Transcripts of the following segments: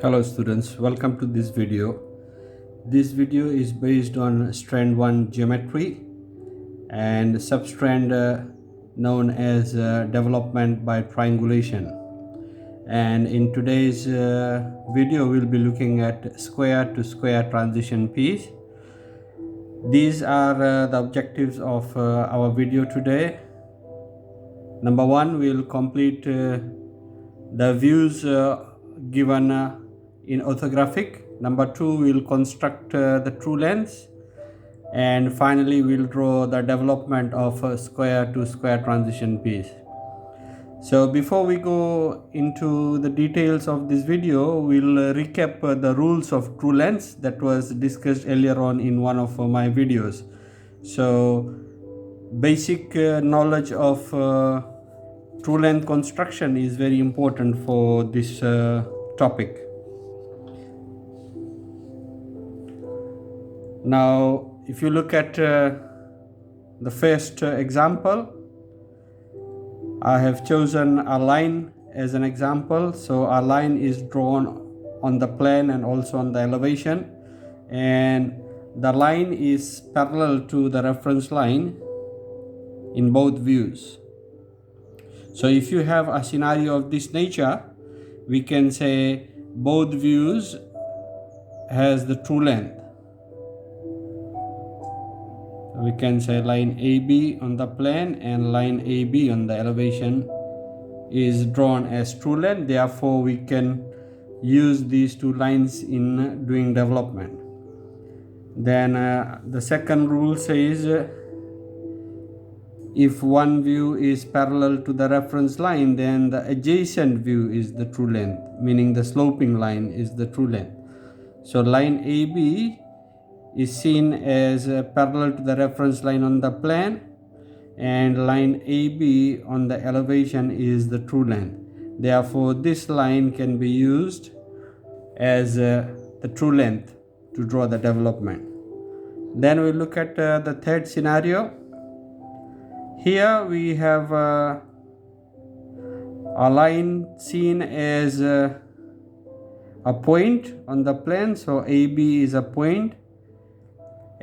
Hello students, welcome to this video. This video is based on strand 1 geometry and substrand known as development by triangulation. And in today's video we'll be looking at square to square transition piece. These are the objectives of our video today. Number one, we'll complete the views given in orthographic. Number two, we'll construct the true lengths, and finally we'll draw the development of a square to square transition piece. So before we go into the details of this video, we'll recap the rules of true lengths that was discussed earlier on in one of my videos. So basic knowledge of true length construction is very important for this topic. Now, if you look at the first example, I have chosen a line as an example. So a line is drawn on the plane and also on the elevation, and the line is parallel to the reference line in both views. So if you have a scenario of this nature, we can say both views has the true length. We can say line AB on the plane and line AB on the elevation is drawn as true length. Therefore, we can use these two lines in doing development. Then the second rule says if one view is parallel to the reference line, then the adjacent view is the true length, meaning the sloping line is the true length. So line AB is seen as parallel to the reference line on the plane, and line AB on the elevation is the true length. Therefore, this line can be used as the true length to draw the development. Then we look at the third scenario. Here we have a line seen as a point on the plane. So AB is a point,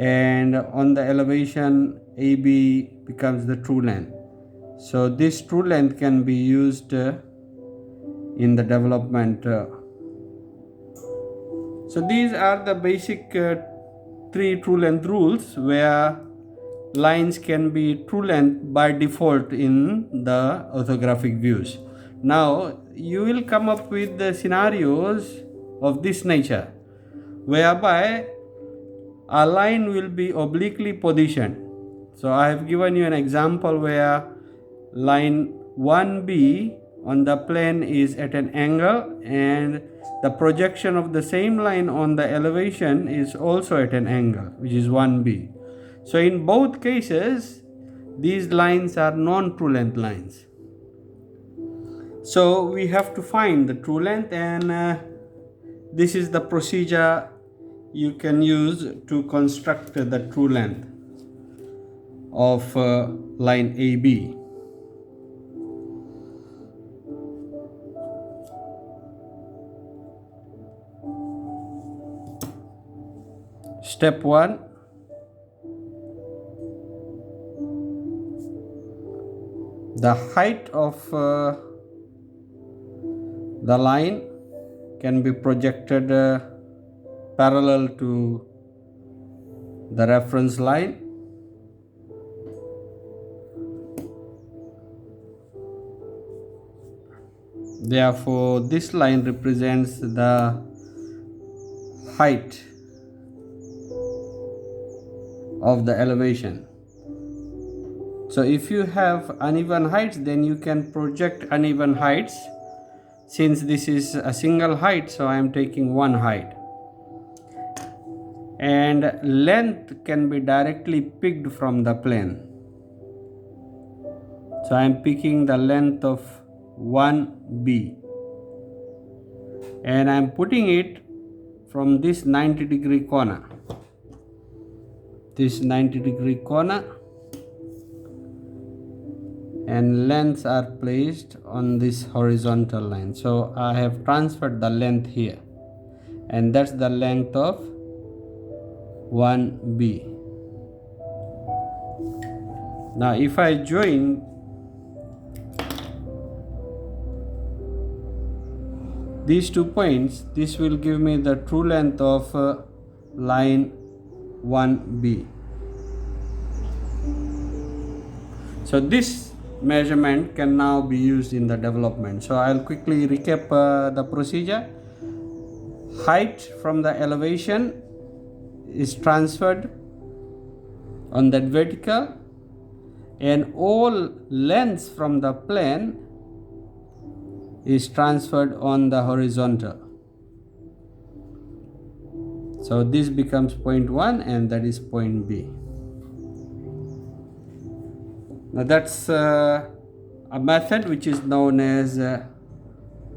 and on the elevation AB becomes the true length. So this true length can be used in the development. So these are the basic three true length rules where lines can be true length by default in the orthographic views. Now you will come up with the scenarios of this nature whereby a line will be obliquely positioned. So I have given you an example where line 1B on the plane is at an angle, and the projection of the same line on the elevation is also at an angle, which is 1B. So in both cases, these lines are non-true length lines. So we have to find the true length, and this is the procedure you can use to construct the true length of line AB. Step 1. The height of the line can be projected parallel to the reference line. Therefore, this line represents the height of the elevation. So if you have uneven heights, then you can project uneven heights. Since this is a single height, so I am taking one height. And length can be directly picked from the plane. So I am picking the length of 1B, and I am putting it from this 90-degree corner. This 90-degree corner, and lengths are placed on this horizontal line. So I have transferred the length here. and that's the length of 1B. Now if I join these 2 points, this will give me the true length of line 1B. So this measurement can now be used in the development. So I'll quickly recap the procedure. Height from the elevation is transferred on that vertical, and all lengths from the plane is transferred on the horizontal. So this becomes point 1 and that is point B. Now that's a method which is known as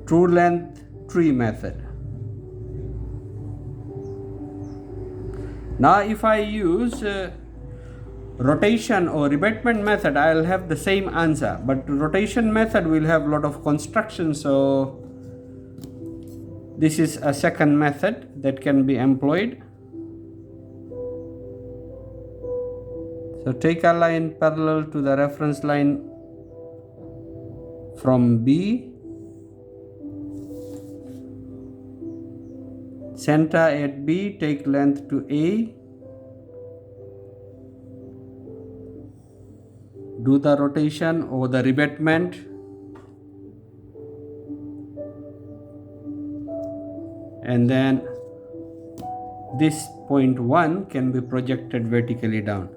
true length tree method. Now if I use rotation or rebatement method, I'll have the same answer, but rotation method will have a lot of construction, so this is a second method that can be employed. So take a line parallel to the reference line from B, center at B, take length to A, do the rotation or the rebatement, and then this point 1 can be projected vertically down.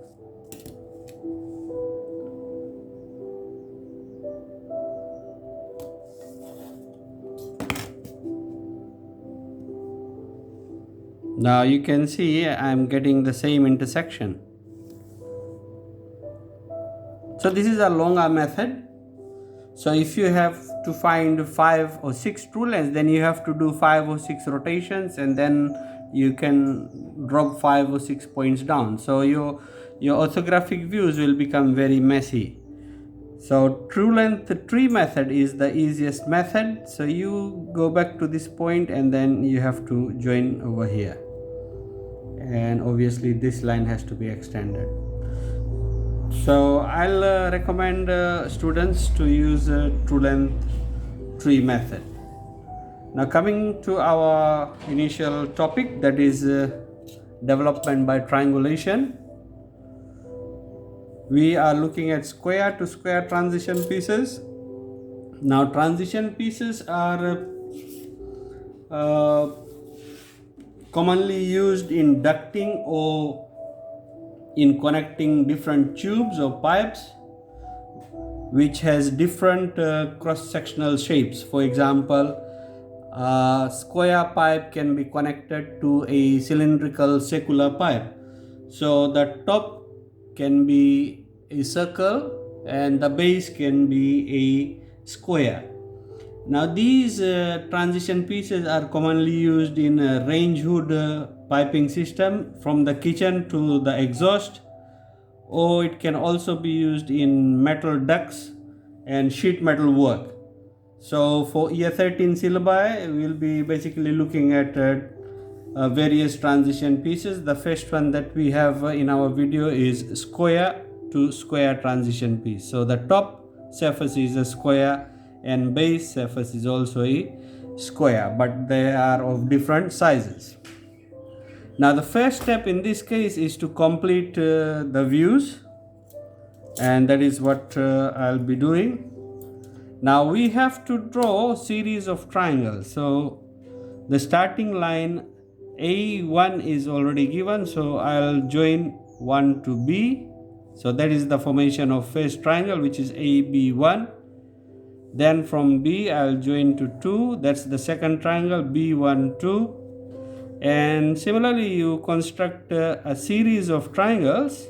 Now you can see I'm getting the same intersection. So this is a longer method. So if you have to find 5 or 6 true lengths, then you have to do 5 or 6 rotations, and then you can drop 5 or 6 points down. So your orthographic views will become very messy. So true length tree method is the easiest method. So you go back to this point and then you have to join over here. And obviously this line has to be extended. So I'll recommend students to use true length tree method. Now coming to our initial topic, that is development by triangulation. We are looking at square to square transition pieces. Now transition pieces are commonly used in ducting or in connecting different tubes or pipes which has different cross-sectional shapes. For example, a square pipe can be connected to a cylindrical circular pipe. So the top can be a circle and the base can be a square. Now these transition pieces are commonly used in a range hood piping system from the kitchen to the exhaust, or it can also be used in metal ducts and sheet metal work. So for year 13 syllabi, we'll be basically looking at various transition pieces. The first one that we have in our video is square to square transition piece. So the top surface is a square and base surface is also a square, but they are of different sizes. Now the first step in this case is to complete the views, and that is what I'll be doing. Now we have to draw a series of triangles. So the starting line A1 is already given, so I'll join 1 to B. So that is the formation of first triangle, which is AB1. Then from B I'll join to 2, that's the second triangle, B1, 2. And similarly you construct a series of triangles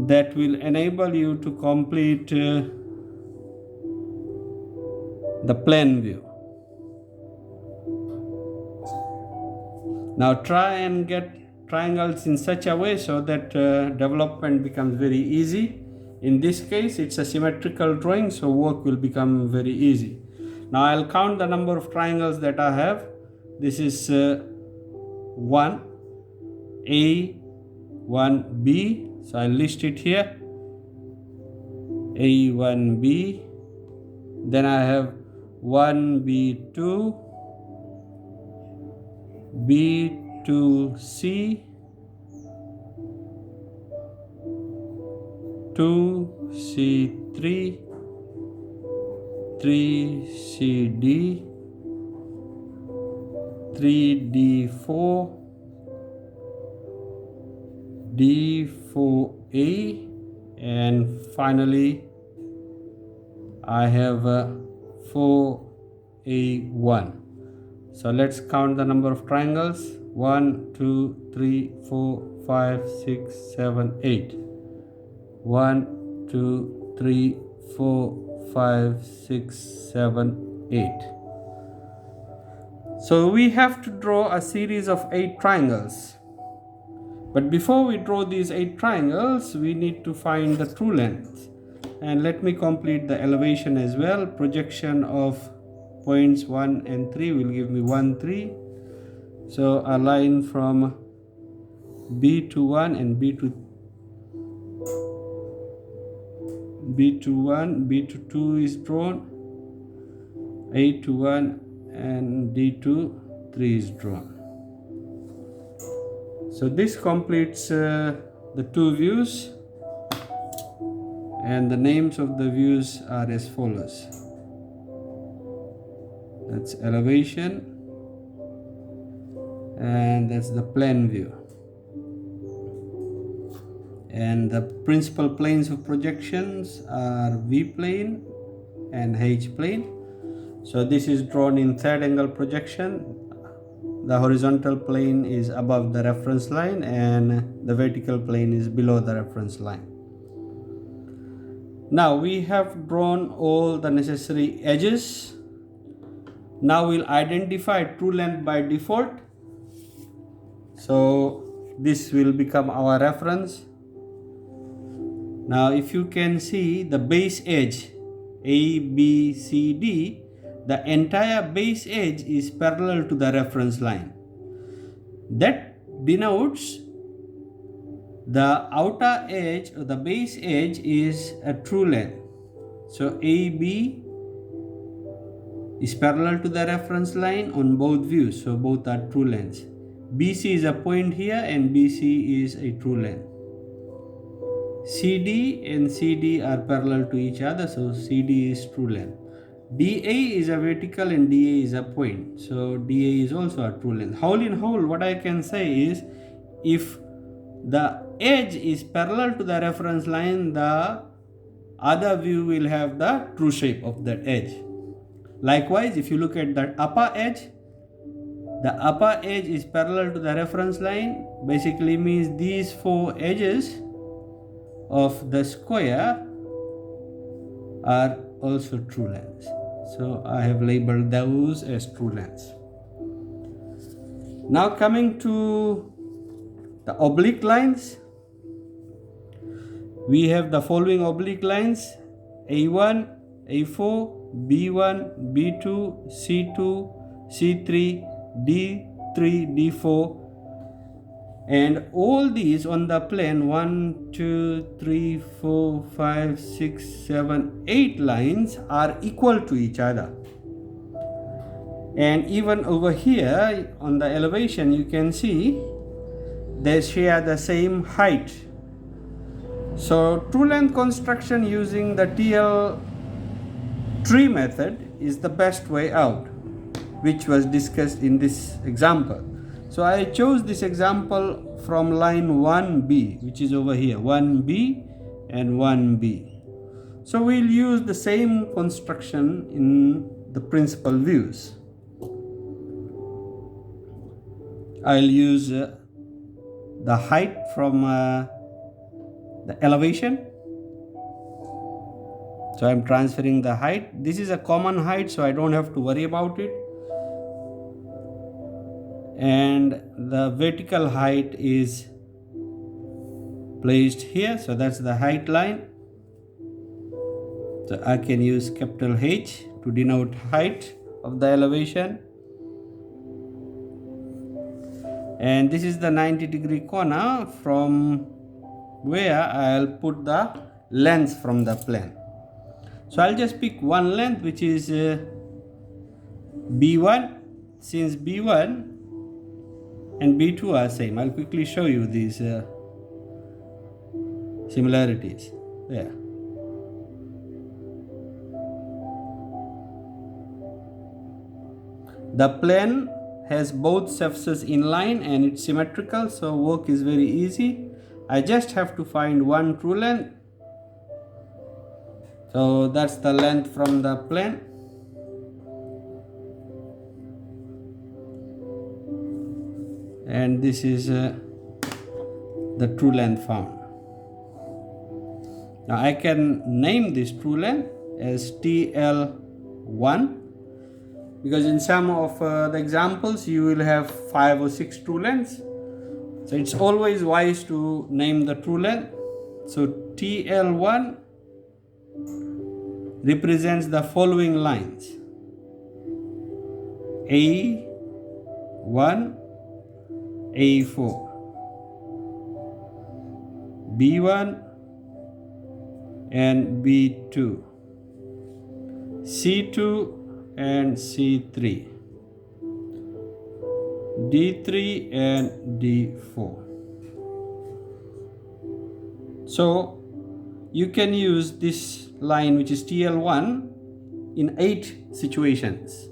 that will enable you to complete the plane view. Now try and get triangles in such a way so that development becomes very easy. In this case it's a symmetrical drawing, so work will become very easy. Now I'll count the number of triangles that I have. This is 1 A, 1 B. So I'll list it here. A, 1 B. Then I have 1 B 2, B 2 C, 2 C 3, 3 C D, 3 D 4, D 4 A, and finally I have 4A1. So let's count the number of triangles. 1 2 3 4 5 6 7 8. 1 2 3 4 5 6 7 8. So we have to draw a series of 8 triangles. But before we draw these 8 triangles, we need to find the true length. And let me complete the elevation as well. Projection of points 1 and 3 will give me 1 3. So a line from B to 1 and B to 1, B to 2 is drawn, A to 1 and D to 3 is drawn. So this completes the 2 views, and the names of the views are as follows. That's elevation, and that's the plan view. And the principal planes of projections are V plane and H plane. So this is drawn in third angle projection. The horizontal plane is above the reference line and the vertical plane is below the reference line. Now we have drawn all the necessary edges. Now we'll identify true length by default. So this will become our reference. Now if you can see the base edge A, B, C, D, the entire base edge is parallel to the reference line. That denotes the outer edge or the base edge is a true length. So AB is parallel to the reference line on both views, so both are true lengths. BC is a point here and BC is a true length. CD and CD are parallel to each other, so CD is true length. DA is a vertical and DA is a point, so DA is also a true length. Whole in whole, what I can say is, if the edge is parallel to the reference line, the other view will have the true shape of that edge. Likewise, if you look at the upper edge is parallel to the reference line, basically means these 4 edges of the square are also true lengths. So I have labeled those as true lengths. Now coming to the oblique lines, we have the following oblique lines: A1, A4, B1, B2, C2, C3, D3, D4, and all these on the plane 1, 2, 3, 4, 5, 6, 7, 8 lines are equal to each other. And even over here on the elevation, you can see they share the same height. So true length construction using the TL tree method is the best way out, which was discussed in this example. So I chose this example from line 1B, which is over here, 1B and 1B. So we'll use the same construction in the principal views. I'll use the height from the elevation. So I'm transferring the height. This is a common height, so I don't have to worry about it. And the vertical height is placed here, so that's the height line. So I can use capital H to to denote height of the elevation. And this is the 90-degree corner from where I'll put the length from the plane. So I'll just pick one length, which is B1. Since B1 and B2 are same, I'll quickly show you these similarities. There. The plane has both surfaces in line and it's symmetrical, so work is very easy. I just have to find one true length. So that's the length from the plane. And this is the true length found. Now I can name this true length as TL1, because in some of the examples you will have 5 or 6 true lengths. So it's always wise to name the true length. So TL1 represents the following lines: A1, A4, B1 and B2, C2 and C3, D3 and D4. So you can use this line, which is TL1, in 8 situations.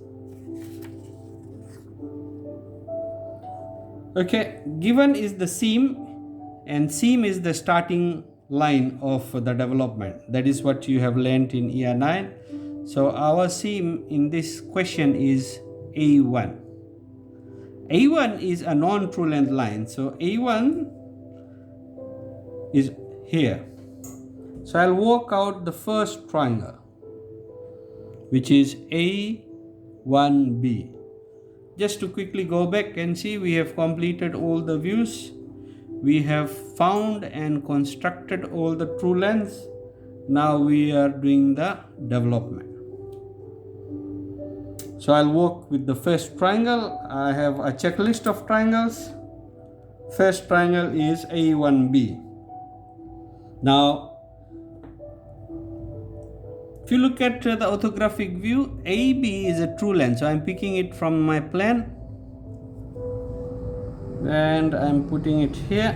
Okay, given is the seam, and seam is the starting line of the development. That is what you have learnt in year 9. So our seam in this question is A1. A1 is a non-true length line. So A1 is here. So I'll work out the first triangle, which is A1B. Just to quickly go back and see, we have completed all the views. We have found and constructed all the true lengths. Now we are doing the development. So I'll work with the first triangle. I have a checklist of triangles. First triangle is A1B. Now, if you look at the orthographic view, AB is a true length. So I'm picking it from my plan and I'm putting it here.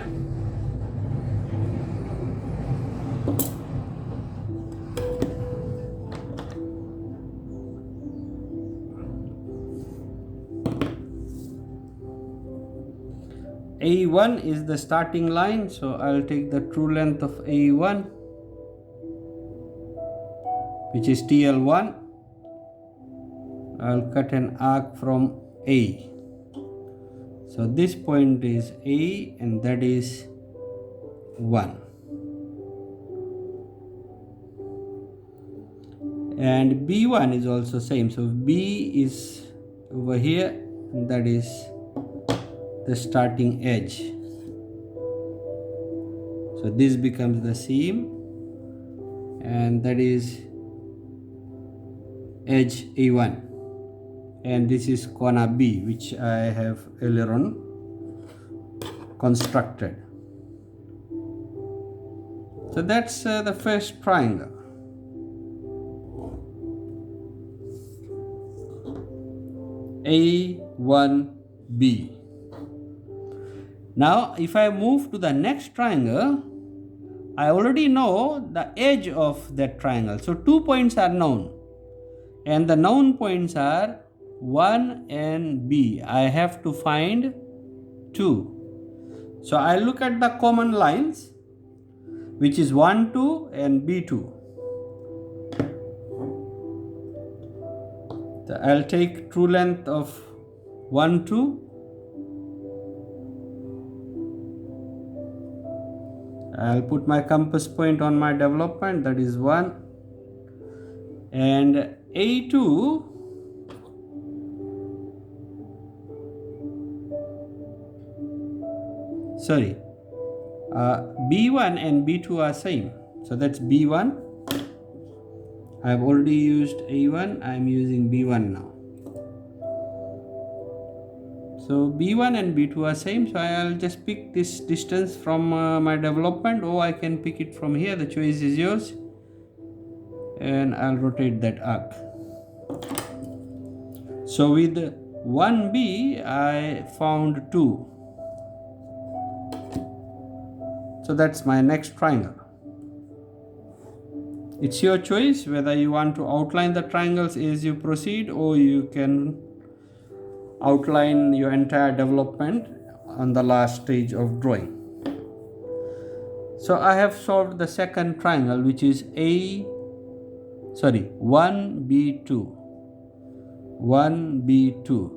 A1 is the starting line, so I'll take the true length of A1, which is TL1. I'll cut an arc from A. So this point is A and that is 1. And B1 is also same. So B is over here and that is the starting edge. So this becomes the seam and that is edge A1, and this is corner B, which I have earlier on constructed. So that's the first triangle. A1B. Now if I move to the next triangle, I already know the edge of that triangle. So 2 points are known, and the known points are 1 and B. I have to find 2. So I look at the common lines, which is 1, 2 and B2. So I'll take true length of 1, 2. I'll put my compass point on my development, that is 1. And A2, B1 and B2 are same. So that's B1. I've already used A1, I'm using B1 now. So B1 and B2 are same, so I'll just pick this distance from my development, or I can pick it from here. The choice is yours, and I'll rotate that arc. So with 1B I found 2. So that's my next triangle. It's your choice whether you want to outline the triangles as you proceed, or you can outline your entire development on the last stage of drawing. So I have solved the second triangle, which is 1B2. 1B2.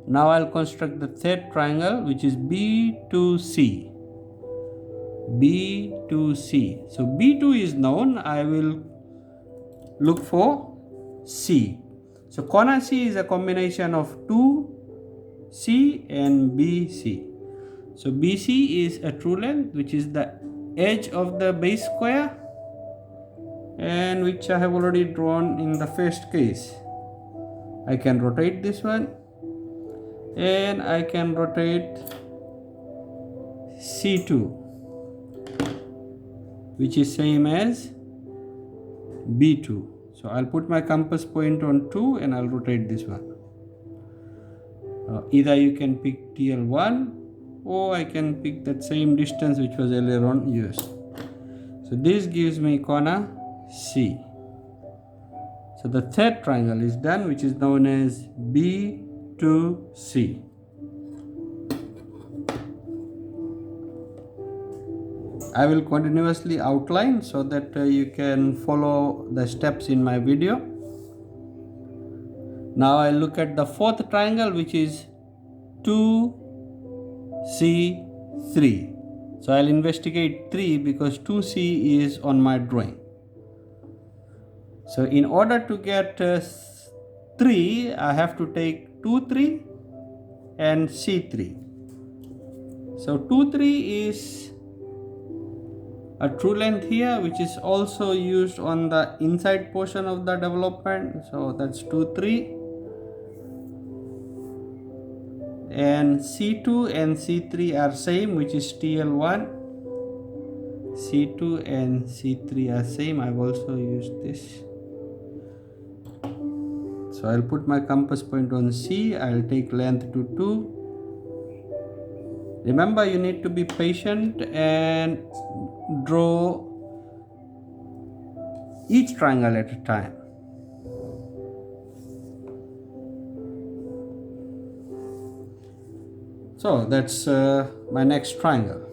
Now I'll construct the third triangle, which is B2C. B2C. So B2 is known. I will look for C. So corner C is a combination of 2C and BC. So BC is a true length, which is the edge of the base square, and which I have already drawn in the first case. I can rotate this one, and I can rotate C2, which is same as B2. So I'll put my compass point on 2 and I'll rotate this one. Either you can pick TL1, or I can pick that same distance which was earlier on used. So this gives me corner C. So the third triangle is done, which is known as B2C. I will continuously outline so that you can follow the steps in my video. Now I look at the fourth triangle, which is 2C3. So I'll investigate 3 because 2C is on my drawing. So in order to get 3, I have to take 2, 3 and C3. So 2, 3 is a true length here, which is also used on the inside portion of the development. So that's 2, 3. And C2 and C3 are same, which is TL1. C2 and C3 are same. I've also used this. So I'll put my compass point on C. I'll take length to 2. Remember, you need to be patient and draw each triangle at a time. So that's my next triangle.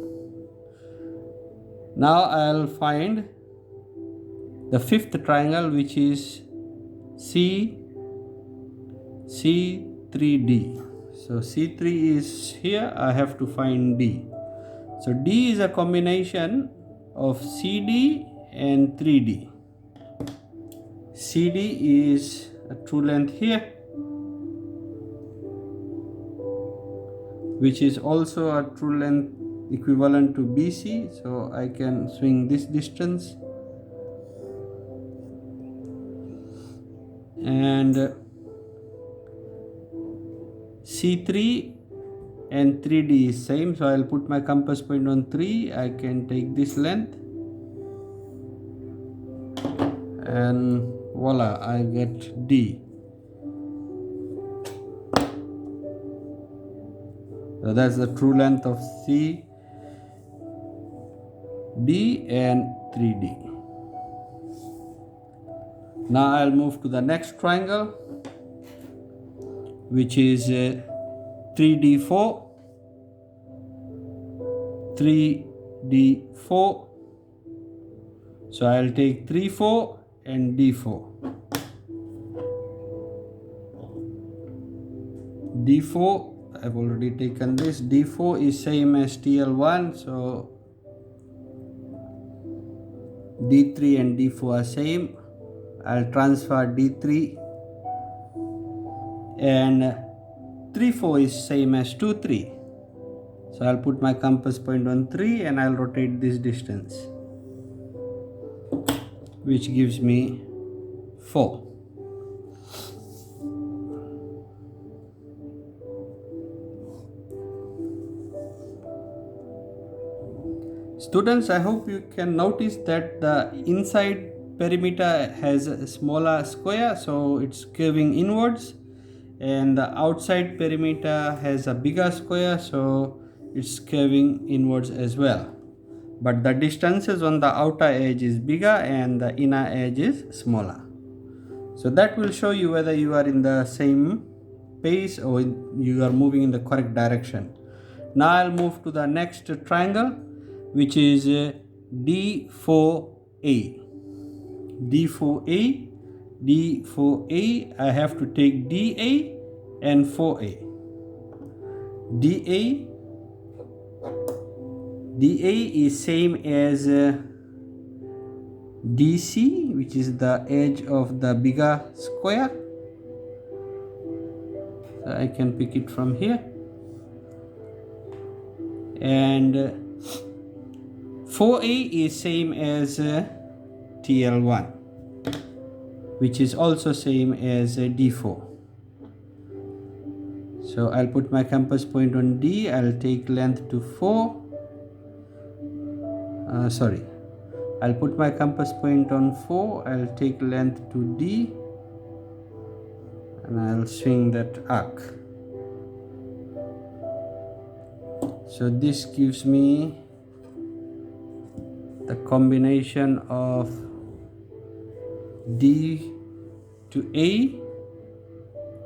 Now I'll find the fifth triangle, which is C3D. So C3 is here. I have to find D. So D is a combination of CD and 3D. CD is a true length here, which is also a true length equivalent to BC. So I can swing this distance, and C3 and 3D is same. So I'll put my compass point on 3. I can take this length, and voila, I get D. So that's the true length of C, D and 3D. Now I'll move to the next triangle, which is 3D4. 3D4. So I'll take 3, 4 and D4. D4, I've already taken this. D4 is same as TL1, so D3 and D4 are same. I'll transfer D3, and 3, 4 is same as 2, 3. So I'll put my compass point on 3 and I'll rotate this distance, which gives me 4. Students, I hope you can notice that the inside perimeter has a smaller square, so it's curving inwards, and the outside perimeter has a bigger square, so it's curving inwards as well. But the distances on the outer edge is bigger and the inner edge is smaller. So that will show you whether you are in the same pace or you are moving in the correct direction. Now I'll move to the next triangle, which is D4A. D4A, D4A, I have to take DA and 4A. DA is same as DC, which is the edge of the bigger square. So I can pick it from here. And 4A is same as TL1, which is also same as D4. So I'll put my compass point on D. I'll take length to 4. I'll put my compass point on 4. I'll take length to D, and I'll swing that arc. So this gives me the combination of D to A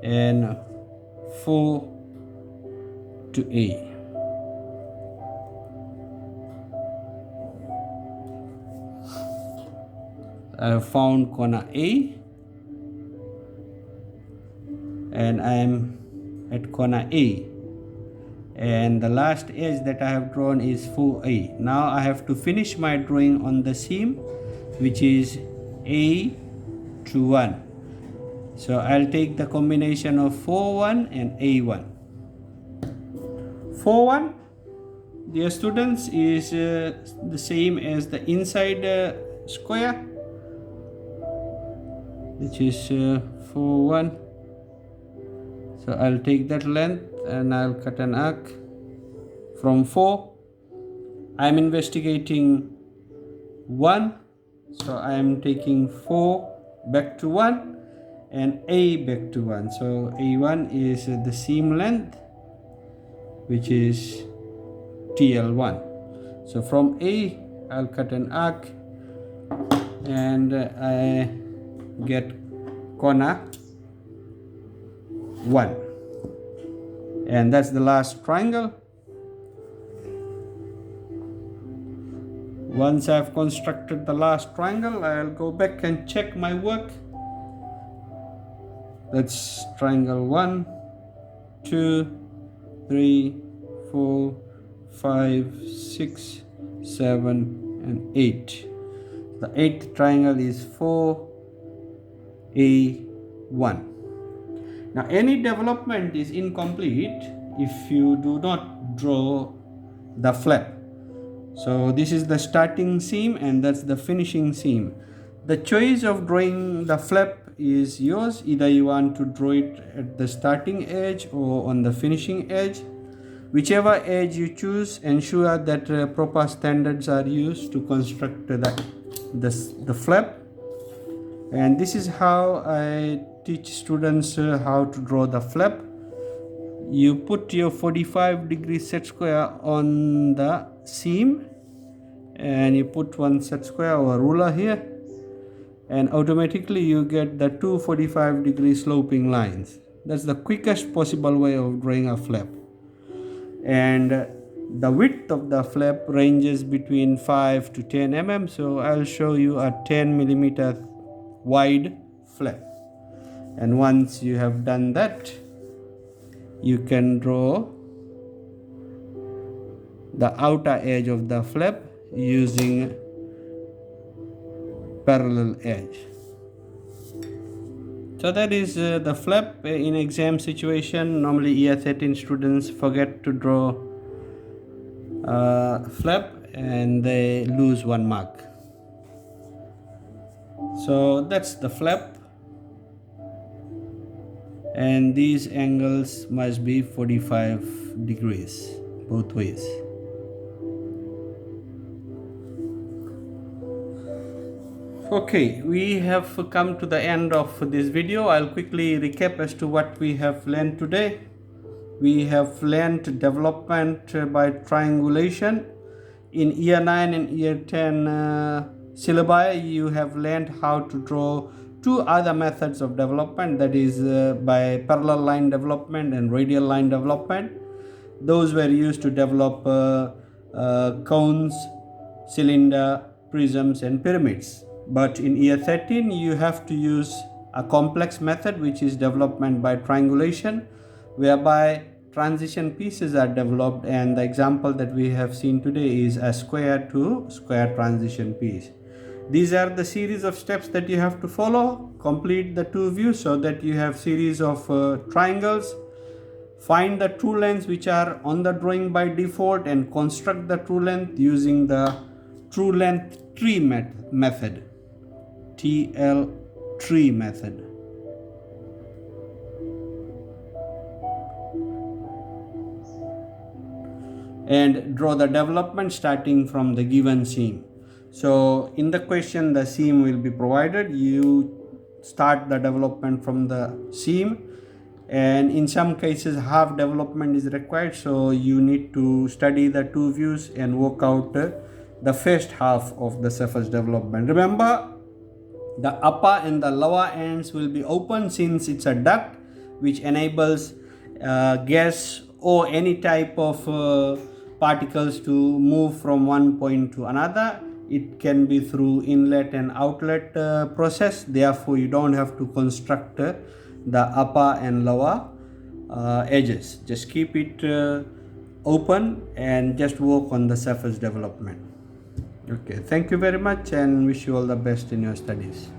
and 4 to A. I have found corner A, and I am at corner A, and the last edge that I have drawn is 4A. Now I have to finish my drawing on the seam, which is A to 1. So I'll take the combination of 4-1 and A1. 4-1, dear students, is the same as the inside square, which is 4-1. So I'll take that length and I'll cut an arc from 4. I'm investigating 1, so I am taking 4 back to 1 and A back to 1. So A1 is the seam length, which is TL1. So from A, I'll cut an arc and I get corner 1, and that's the last triangle. Once I've constructed the last triangle, I'll go back and check my work. That's triangle 1, 2, 3, 4, 5, 6, 7, and 8. The 8th triangle is 4A1. Now any development is incomplete if you do not draw the flap. So this is the starting seam and that's the finishing seam. The choice of drawing the flap is yours. Either you want to draw it at the starting edge or on the finishing edge. Whichever edge you choose, ensure that proper standards are used to construct the flap. And this is how I teach students how to draw the flap. You put your 45-degree set square on the seam and you put one set square or ruler here, and automatically you get the two 45-degree sloping lines. That's the quickest possible way of drawing a flap. And the width of the flap ranges between 5 to 10 mm, so I'll show you a 10 millimeter wide flap. And once you have done that, you can draw the outer edge of the flap using parallel edge. So that is the flap. In exam situation, normally year 13 students forget to draw flap and they lose 1 mark. So that's the flap. and these angles must be 45 degrees both ways. Okay, we have come to the end of this video. I'll quickly recap as to what we have learned today. We have learned development by triangulation. In year 9 and year 10 syllabi, you have learned how to draw two other methods of development, that is by parallel line development and radial line development. Those were used to develop cones, cylinder, prisms and pyramids. But in year 13 you have to use a complex method, which is development by triangulation, whereby transition pieces are developed, and the example that we have seen today is a square to square transition piece. These are the series of steps that you have to follow. Complete the two views so that you have series of triangles. Find the true lengths which are on the drawing by default and construct the true length using the true length tree method, TL tree method. And draw the development starting from the given seam. So in the question the seam will be provided. You start the development from the seam, and in some cases half development is required, so you need to study the two views and work out the first half of the surface development. Remember, the upper and the lower ends will be open since it's a duct, which enables gas or any type of particles to move from one point to another. It can be through inlet and outlet process. Therefore, you don't have to construct the upper and lower edges. Just keep it open and just work on the surface development. Okay, thank you very much and wish you all the best in your studies.